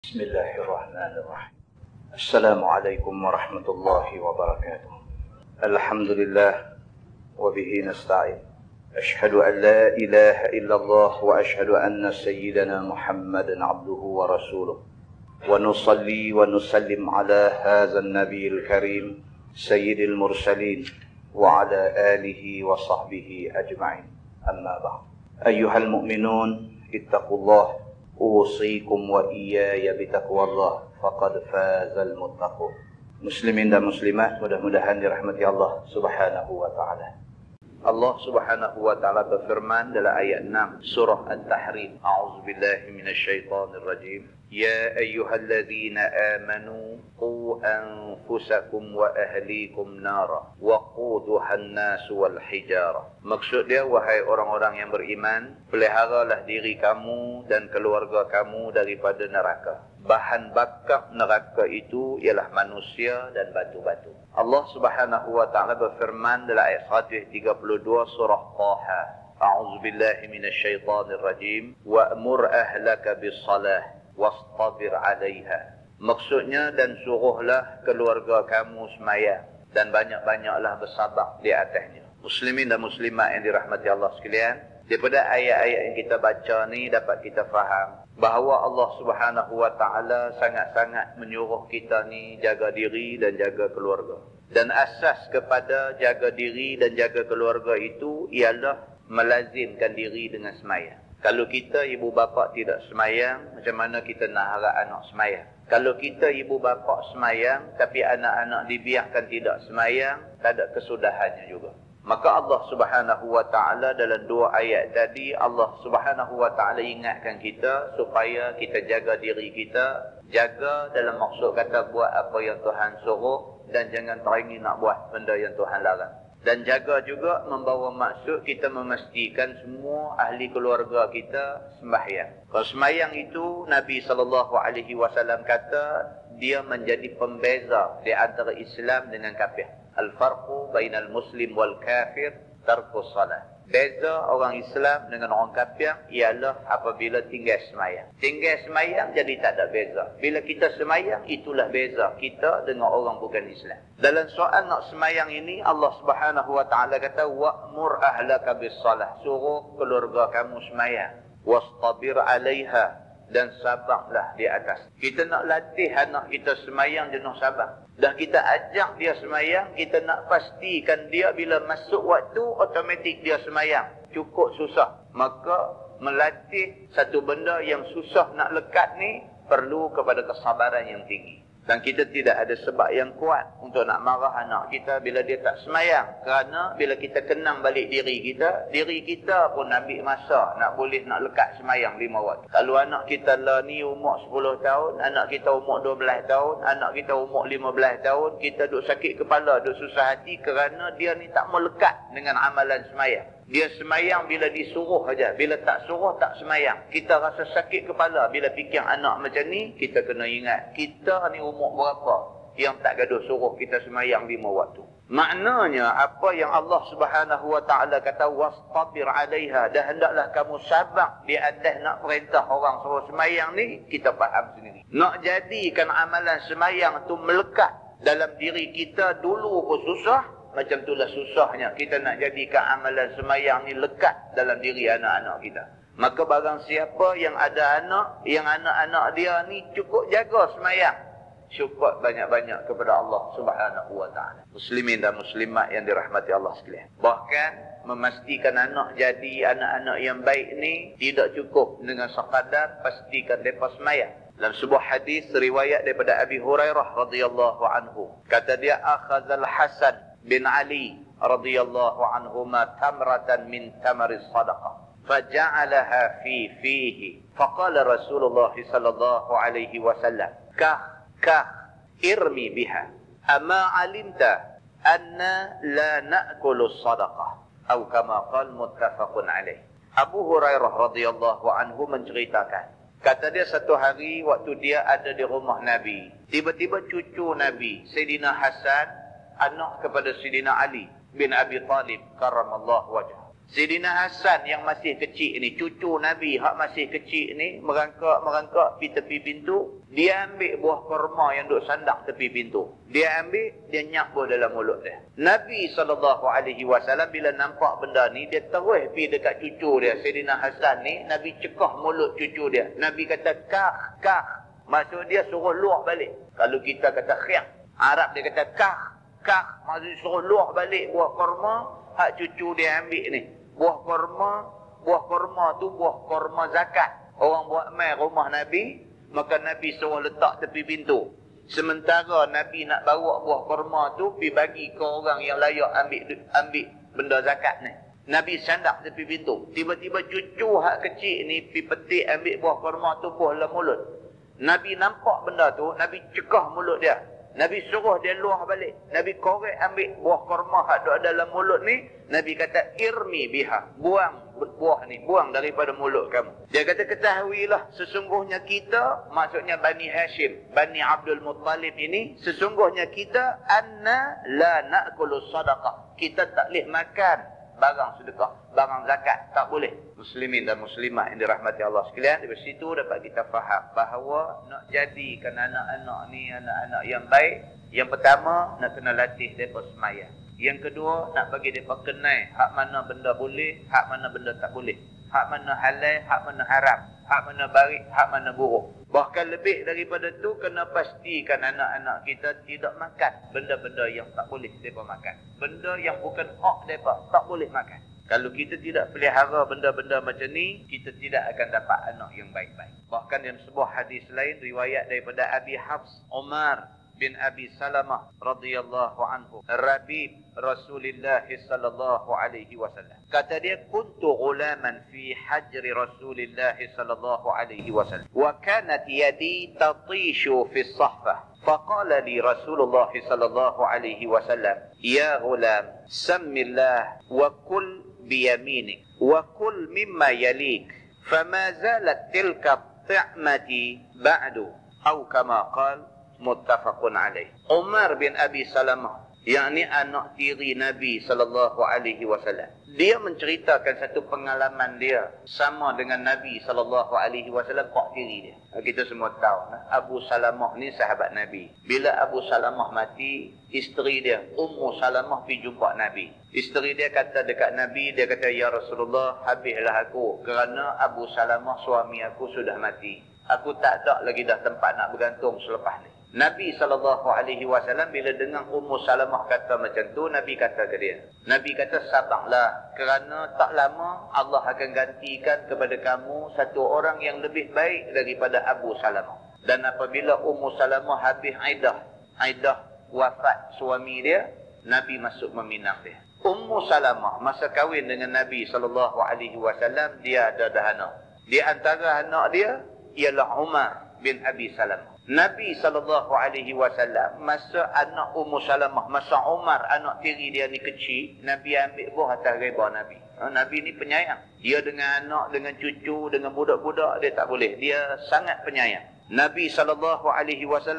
بسم الله الرحمن الرحيم. السلام عليكم ورحمة الله وبركاته. الحمد لله وبه نستعين. أشهد أن لا إله إلا الله وأشهد أن سيدنا محمدا عبده ورسوله ونصلي ونسلم على هذا النبي الكريم سيد المرسلين وعلى آله وصحبه أجمعين. أما بعد، أيها المؤمنون اتقوا الله، أوصيكم وإياي بتقوى الله فقد فاز المتقون. Muslimin dan muslimat, mudah-mudahan dirahmati Allah Subhanahu wa taala. Allah Subhanahu wa taala berfirman dalam ayat 6 surah At-Tahrim, A'udzubillahi minasyaitonir rajim. Ya ayyuhalladzina amanu qu anfusakum wa ahlikum nara waquduhan nas wal hijarah. Maksud dia, wahai orang-orang yang beriman, peliharalah diri kamu dan keluarga kamu daripada neraka. Bahan bakar neraka itu ialah manusia dan batu-batu. Allah Subhanahu wa taala berfirman dalam ayat 132 surah Taha, A'udzubillahi minasyaitonir rajim, wa'mur ahlaka bis-salah wastabir 'alaiha. Maksudnya, dan suruhlah keluarga kamu sembahyang dan banyak-banyaklah bersabar di atasnya. Muslimin dan muslimat yang dirahmati Allah sekalian, daripada ayat-ayat yang kita baca ni dapat kita faham bahawa Allah Subhanahu wa taala sangat-sangat menyuruh kita ni jaga diri dan jaga keluarga. Dan asas kepada jaga diri dan jaga keluarga itu ialah melazimkan diri dengan sembahyang. Kalau kita ibu bapa tidak sembahyang, macam mana kita nak harap anak sembahyang? Kalau kita ibu bapa sembahyang tapi anak-anak dibiarkan tidak sembahyang, tak ada kesudahannya juga. Maka Allah Subhanahu wa taala dalam dua ayat tadi, Allah Subhanahu wa taala ingatkan kita supaya kita jaga diri kita, jaga dalam maksud kata buat apa yang Tuhan suruh dan jangan teringin nak buat benda yang Tuhan larang. Dan jaga juga membawa maksud kita memastikan semua ahli keluarga kita sembahyang. Kalau sembahyang itu Nabi SAW kata dia menjadi pembeza di antara Islam dengan kafir. Al-farqu bainal muslim wal kafir tarkus salat. Beza orang Islam dengan orang kafir ialah apabila tinggal sembahyang. Tinggal sembahyang jadi tak ada beza. Bila kita sembahyang, itulah beza kita dengan orang bukan Islam. Dalam soal nak sembahyang ini, Allah Subhanahu wa taala kata wa'mur ahlaka bis-salah. Suruh keluarga kamu sembahyang. Wastabir 'alaiha, dan sabarlah di atas. Kita nak latih anak kita sembahyang jenuh sabar. Dah kita ajak dia sembahyang, kita nak pastikan dia bila masuk waktu automatik dia sembahyang. Cukup susah. Maka melatih satu benda yang susah nak lekat ni perlu kepada kesabaran yang tinggi. Dan kita tidak ada sebab yang kuat untuk nak marah anak kita bila dia tak sembahyang. Kerana bila kita kenang balik diri kita pun ambil masa nak boleh nak lekat sembahyang 5 waktu. Kalau anak kita lah ni umur 10 tahun, anak kita umur 12 tahun, anak kita umur 15 tahun, kita duk sakit kepala, duk susah hati kerana dia ni tak mau lekat dengan amalan sembahyang. Dia sembahyang bila disuruh saja. Bila tak suruh, tak sembahyang. Kita rasa sakit kepala bila fikir anak macam ni. Kita kena ingat, kita ni umur berapa yang tak gaduh suruh kita sembahyang 5 waktu. Maknanya, apa yang Allah Subhanahu wa ta'ala kata, wastabir 'alaiha, dan hendaklah kamu sabar di atas nak perintah orang suruh sembahyang ni, kita faham sendiri. Nak jadikan amalan sembahyang tu melekat dalam diri kita dulu pun susah. Macam itulah susahnya kita nak jadikan amalan sembahyang ni lekat dalam diri anak-anak kita. Maka barang siapa yang ada anak, yang anak-anak dia ni cukup jaga sembahyang, syukur banyak-banyak kepada Allah Subhanahu wa taala. Muslimin dan muslimat yang dirahmati Allah sekalian. Bahkan memastikan anak jadi anak-anak yang baik ni tidak cukup dengan sekadar pastikan mereka sembahyang. Dalam sebuah hadis riwayat daripada Abi Hurairah radhiyallahu anhu, kata dia, akhazal Hasan bin Ali radhiyallahu anhuma tamratan min tamaris sadaqah faja'alaha fihi faqala Rasulullah sallallahu alaihi wasallam kah irmi biha ama alimta anna la na'kulu sadaqah atau kama qala muttafaqun alaih. Abu Hurairah radhiyallahu anhu menceritakan, kata dia satu hari waktu dia ada di rumah Nabi, tiba-tiba cucu Nabi Sayyidina Hasan, anak kepada Sayyidina Ali bin Abi Talib karramallahu wajhah, Sayyidina Hasan yang masih kecil ni, cucu Nabi hak masih kecil ni, merangkak pergi tepi pintu. Dia ambil buah kurma yang duk sandak tepi pintu. Dia ambil, dia nyabur dalam mulut dia. Nabi SAW bila nampak benda ni, dia terus pergi dekat cucu dia, Sayyidina Hasan ni. Nabi cekah mulut cucu dia. Nabi kata, kah, kah. Maksud dia suruh luah balik. Kalau kita kata khiyak, Arab dia kata kah, kah. Maksud suruh luah balik buah kurma, hak cucu dia ambil ni. Buah kurma tu buah kurma zakat. Orang buat mai rumah Nabi, maka Nabi suruh letak tepi pintu. Sementara Nabi nak bawa buah kurma tu pergi bagi ke orang yang layak ambil benda zakat ni. Nabi sandak tepi pintu. Tiba-tiba cucu hak kecil ni pergi petik ambil buah kurma tu buah dalam mulut. Nabi nampak benda tu, Nabi cekah mulut dia. Nabi suruh dia luah balik. Nabi korek ambil buah kurma hak ada dalam mulut ni. Nabi kata, irmi biha. Buang buah ni. Buang daripada mulut kamu. Dia kata, ketahuilah sesungguhnya kita, maksudnya Bani Hashim, Bani Abdul Muttalib ini, sesungguhnya kita, anna la na'kulu sadaqah. Kita tak boleh makan barang sedekah, barang zakat. Tak boleh. Muslimin dan muslimat yang dirahmati Allah sekalian, dari situ dapat kita faham bahawa nak jadikan anak-anak ni anak-anak yang baik, yang pertama nak kena latih mereka semaya. Yang kedua, nak bagi mereka kenal hak mana benda boleh, hak mana benda tak boleh, hak mana halal, hak mana haram, hak mana baik, hak mana buruk. Bahkan lebih daripada tu, kena pastikan anak-anak kita tidak makan benda-benda yang tak boleh mereka makan. Benda yang bukan hak mereka tak boleh makan. Kalau kita tidak pelihara benda-benda macam ni, kita tidak akan dapat anak yang baik-baik. Bahkan dalam sebuah hadis lain, riwayat daripada Abi Hafs Umar bin Abi Salamah radhiyallahu anhu, Rabib Rasulullah sallallahu alaihi wasallam. Kata dia, kuntu ghulaman fi hajri Rasulullah sallallahu alaihi wasallam, wa kanat yadi tatishu fi as-sahfah. فقال لي رسول الله صلى الله عليه وسلم يا غلام سم الله وكل بيمينك وكل مما يليك فما زالت تلك الطعمة بعد أو كما قال متفق عليه. Umar bin Abi Salamah, yakni anak tiri Nabi sallallahu alaihi wasallam, dia menceritakan satu pengalaman dia sama dengan Nabi sallallahu alaihi wasallam, pak tiri dia. Kita semua tahu, Abu Salamah ni sahabat Nabi. Bila Abu Salamah mati, isteri dia Ummu Salamah pergi jumpa Nabi. Isteri dia kata dekat Nabi, dia kata, ya Rasulullah, habislah aku kerana Abu Salamah suami aku sudah mati. Aku tak ada lagi dah tempat nak bergantung selepas ni. Nabi SAW bila dengar Ummu Salamah kata macam tu, Nabi kata ke dia, Nabi kata, sabarlah, kerana tak lama Allah akan gantikan kepada kamu satu orang yang lebih baik daripada Abu Salamah. Dan apabila Ummu Salamah habis aidah wafat suami dia, Nabi masuk meminang dia. Ummu Salamah masa kahwin dengan Nabi SAW, dia ada dah anak. Di antara anak dia ialah Umar bin Abi Salamah. Nabi SAW, masa anak Ummu Salamah, masa Umar anak tiri dia ni kecil, Nabi ambil buah atas reba Nabi. Nabi ni penyayang. Dia dengan anak, dengan cucu, dengan budak-budak, dia tak boleh. Dia sangat penyayang. Nabi SAW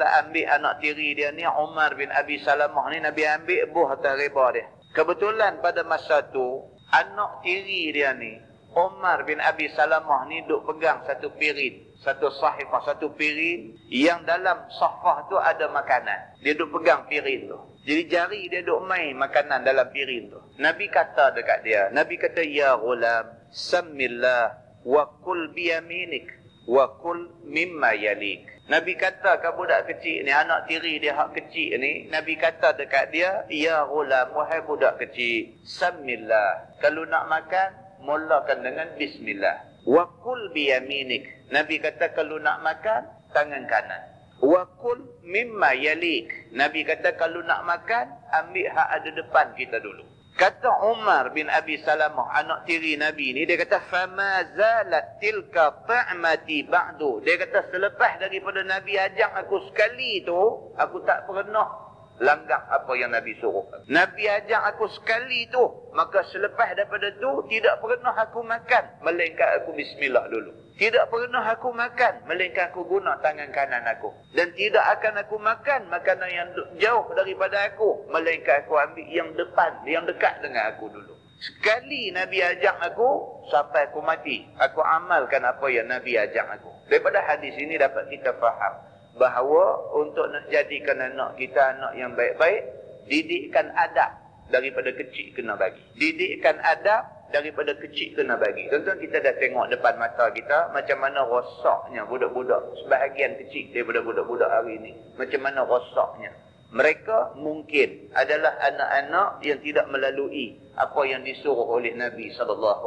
ambil anak tiri dia ni, Umar bin Abi Salamah ni, Nabi ambil buah atas reba dia. Kebetulan pada masa tu, anak tiri dia ni, Umar bin Abi Salamah ni duk pegang satu pirin, satu sahifah, satu pirin yang dalam sahifah tu ada makanan. Dia duk pegang pirin tu. Jadi jari dia duk main makanan dalam pirin tu. Nabi kata dekat dia, Nabi kata, ya ghulam, sammillah wa kul biyaminik wa kul mimma yalik. Nabi kata ke budak kecil ni, anak tiri dia hak kecil ni, Nabi kata dekat dia, ya ghulam, wahai budak kecil, sammillah. Kalau nak makan, mulakan dengan bismillah. Wa kul biyaminik. Nabi kata kalau nak makan, tangan kanan. Wa kul mimma yalik. Nabi kata kalau nak makan, ambil hak ada depan kita dulu. Kata Umar bin Abi Salamah, anak tiri Nabi ni, dia kata, fama zalat tilka ta'mati ba'du. Dia kata, selepas daripada Nabi ajak aku sekali tu, aku tak pernah langgar apa yang Nabi suruh. Nabi ajak aku sekali tu, maka selepas daripada tu tidak pernah aku makan melainkan aku bismillah dulu. Tidak pernah aku makan melainkan aku guna tangan kanan aku. Dan tidak akan aku makan makanan yang jauh daripada aku melainkan aku ambil yang depan, yang dekat dengan aku dulu. Sekali Nabi ajak aku, sampai aku mati, aku amalkan apa yang Nabi ajak aku. Daripada hadis ini dapat kita faham bahawa untuk nak jadikan anak kita anak yang baik-baik, didikkan adab daripada kecil kena bagi. Didikkan adab daripada kecil kena bagi. Tuan-tuan, kita dah tengok depan mata kita macam mana rosaknya budak-budak, sebahagian kecil daripada budak-budak hari ini. Macam mana rosaknya. Mereka mungkin adalah anak-anak yang tidak melalui apa yang disuruh oleh Nabi SAW.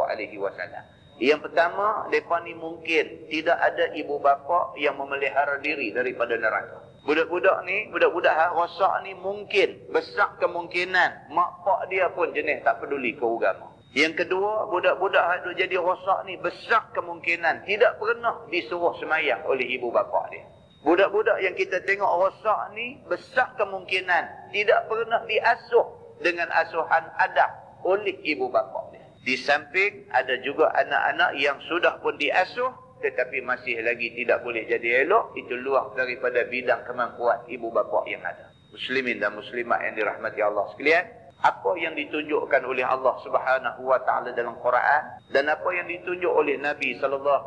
Yang pertama, mereka ni mungkin tidak ada ibu bapa yang memelihara diri daripada neraka. Budak-budak ni, budak-budak rosak ni mungkin, besar kemungkinan mak pak dia pun jenis tak peduli ke agama. Yang kedua, budak-budak yang jadi rosak ni besar kemungkinan tidak pernah disuruh semayang oleh ibu bapa dia. Budak-budak yang kita tengok rosak ni besar kemungkinan tidak pernah diasuh dengan asuhan adab oleh ibu bapa dia. Di samping ada juga anak-anak yang sudah pun diasuh tetapi masih lagi tidak boleh jadi elok. Itu luar daripada bidang kemampuan ibu bapa yang ada. Muslimin dan muslimat yang dirahmati Allah sekalian, apa yang ditunjukkan oleh Allah Subhanahu wa taala dalam Quran dan apa yang ditunjuk oleh Nabi SAW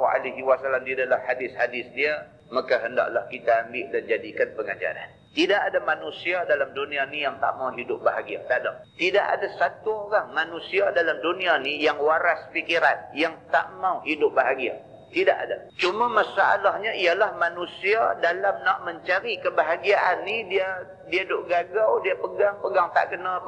di dalam hadis-hadis dia, maka hendaklah kita ambil dan jadikan pengajaran. Tidak ada manusia dalam dunia ni yang tak mau hidup bahagia. Tak ada. Tidak ada satu orang manusia dalam dunia ni yang waras fikiran, yang tak mau hidup bahagia. Tidak ada. Cuma masalahnya ialah manusia dalam nak mencari kebahagiaan ni, dia duk gagau, dia pegang tak kena,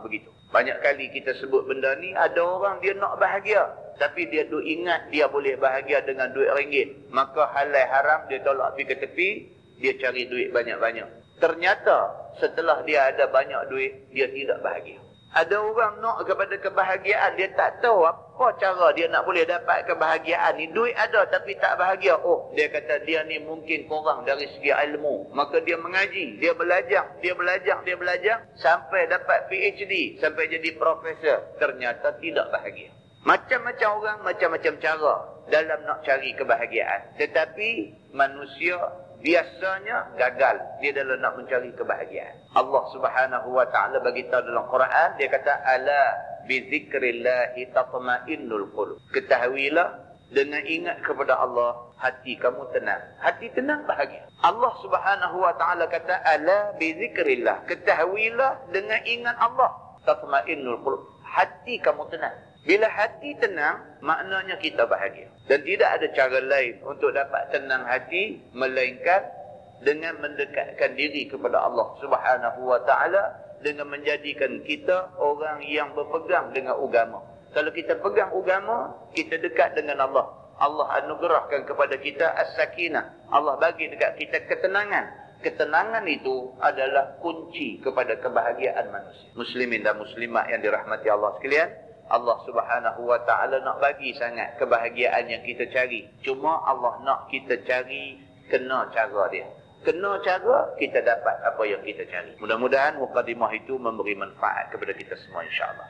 begitu. Banyak kali kita sebut benda ni, ada orang dia nak bahagia, tapi dia duk ingat dia boleh bahagia dengan duit ringgit. Maka halal haram dia tolak pergi ke tepi, dia cari duit banyak-banyak. Ternyata setelah dia ada banyak duit, dia tidak bahagia. Ada orang nak kepada kebahagiaan, dia tak tahu apa cara dia nak boleh dapat kebahagiaan ni. Duit ada tapi tak bahagia. Oh, dia kata dia ni mungkin kurang dari segi ilmu. Maka dia mengaji, dia belajar sampai dapat PhD, sampai jadi profesor. Ternyata tidak bahagia. Macam-macam orang, macam-macam cara dalam nak cari kebahagiaan. Tetapi manusia biasanya gagal dia dalam nak mencari kebahagiaan. Allah Subhanahu wa taala bagi tahu dalam Quran, dia kata ala bi zikrillahi tatma'innul qulub. Ketahuilah dengan ingat kepada Allah hati kamu tenang. Hati tenang bahagia. Allah Subhanahu wa taala kata ala bi zikrillah. Ketahuilah dengan ingat Allah tatma'innul qulub. Hati kamu tenang. Bila hati tenang, maknanya kita bahagia. Dan tidak ada cara lain untuk dapat tenang hati, melainkan dengan mendekatkan diri kepada Allah Subhanahu wa taala, dengan menjadikan kita orang yang berpegang dengan agama. Kalau kita pegang agama, kita dekat dengan Allah. Allah anugerahkan kepada kita as-sakinah. Allah bagi dekat kita ketenangan. Ketenangan itu adalah kunci kepada kebahagiaan manusia. Muslimin dan muslimat yang dirahmati Allah sekalian, Allah Subhanahu wa taala nak bagi sangat kebahagiaan yang kita cari. Cuma Allah nak kita cari kena cara dia. Kena cara, kita dapat apa yang kita cari. Mudah-mudahan mukadimah itu memberi manfaat kepada kita semua, insya-Allah.